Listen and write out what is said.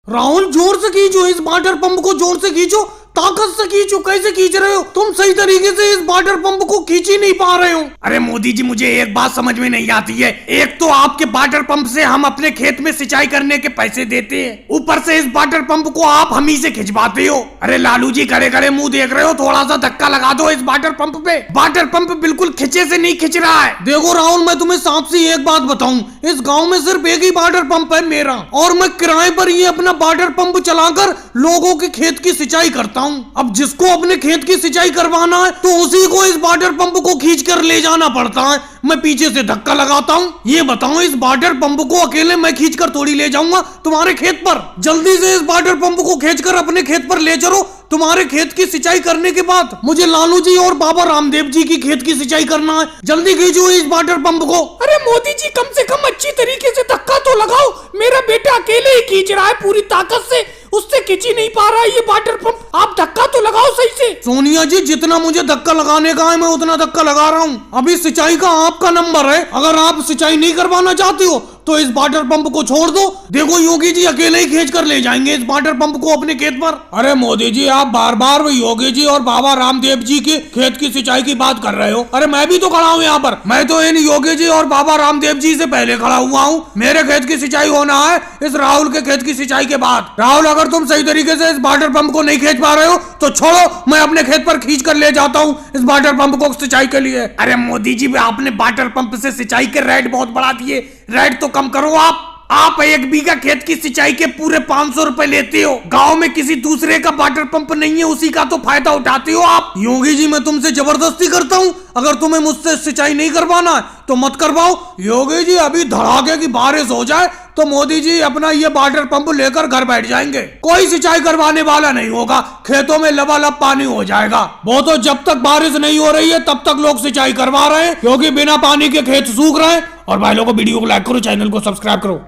राहुल जोर से खींचो, इस वाटर पंप को जोर से खींचो, ताकत से खींचो। कैसे खींच रहे हो तुम? सही तरीके से इस वाटर पंप को खींच ही नहीं पा रहे हो। अरे मोदी जी, मुझे एक बात समझ में नहीं आती है। एक तो आपके वाटर पंप से हम अपने खेत में सिंचाई करने के पैसे देते हैं, ऊपर से इस वाटर पंप को आप हम ही से खिंचवाते हो। अरे लालू जी, खड़े खड़े मुंह देख रहे हो? थोड़ा सा धक्का लगा दो इस वाटर पंप पे। वाटर पंप बिल्कुल खिंचे से नहीं खिंच रहा है। देखो राहुल, मैं तुम्हें साफ सी एक बात बताऊं, इस गाँव में सिर्फ एक ही वाटर पंप है मेरा, और मैं किराए पर ये अपना वाटर पंप चलाकर लोगों के खेत की सिंचाई करता हूं। अब जिसको अपने खेत की सिंचाई करवाना है तो उसी को इस वाटर पंप को खींच कर ले जाना पड़ता है। मैं पीछे से धक्का लगाता हूँ। ये बताओ, इस वाटर पंप को अकेले मैं खींच कर थोड़ी ले जाऊंगा तुम्हारे खेत पर। जल्दी से इस वाटर पंप को खींचकर अपने खेत पर ले चलो। तुम्हारे खेत की सिंचाई करने के बाद मुझे लालू जी और बाबा रामदेव जी की खेत की सिंचाई करना है। जल्दी खींचो इस वाटर पंप को। अरे मोदी जी, कम से कम अच्छी तरीके से धक्का तो लगाओ। मेरा बेटा अकेले ही खींच रहा है पूरी ताकत से, उससे खींच ही नहीं पा रहा है ये वाटर पंप। आप धक्का तो लगाओ सही से। सोनिया जी, जितना मुझे धक्का लगाने का है मैं उतना धक्का लगा रहा हूँ। अभी सिंचाई का आपका नंबर है। अगर आप सिंचाई नहीं करवाना चाहते हो तो इस वाटर पंप को छोड़ दो। देखो योगी जी अकेले ही खींच कर ले जाएंगे इस वाटर पंप को अपने खेत पर। अरे मोदी जी, आप बार बार योगी जी और बाबा रामदेव जी के खेत की सिंचाई की बात कर रहे हो। अरे मैं भी तो खड़ा हूँ यहाँ पर। मैं तो इन योगी जी और बाबा रामदेव जी से पहले खड़ा हुआ हूँ। मेरे खेत की सिंचाई होना है इस राहुल के खेत की सिंचाई के बाद। राहुल, अगर तुम सही तरीके से इस वाटर पंप को नहीं खींच पा रहे हो तो छोड़ो, मैं अपने खेत पर खींच कर ले जाता हूँ इस वाटर पंप को सिंचाई के लिए। अरे मोदी जी, आपने वाटर पंप से सिंचाई के रेट बहुत बढ़ा दिए। रेट तो कम करो आप 1 बीघा खेत की सिंचाई के पूरे 500 रुपए लेते हो। गांव में किसी दूसरे का वाटर पंप नहीं है, उसी का तो फायदा उठाते हो आप। योगी जी, मैं तुमसे जबरदस्ती करता हूँ? अगर तुम्हें मुझसे सिंचाई नहीं करवाना है तो मत करवाओ। योगी जी, अभी धड़ाके की बारिश हो जाए तो मोदी जी अपना ये वाटर पंप लेकर घर बैठ जाएंगे। कोई सिंचाई करवाने वाला नहीं होगा, खेतों में लबालब पानी हो जाएगा। वो तो जब तक बारिश नहीं हो रही है तब तक लोग सिंचाई करवा रहे हैं, क्योंकि बिना पानी के खेत सूख रहे हैं। और भाई लोगों को वीडियो को लाइक करो, चैनल को सब्सक्राइब करो।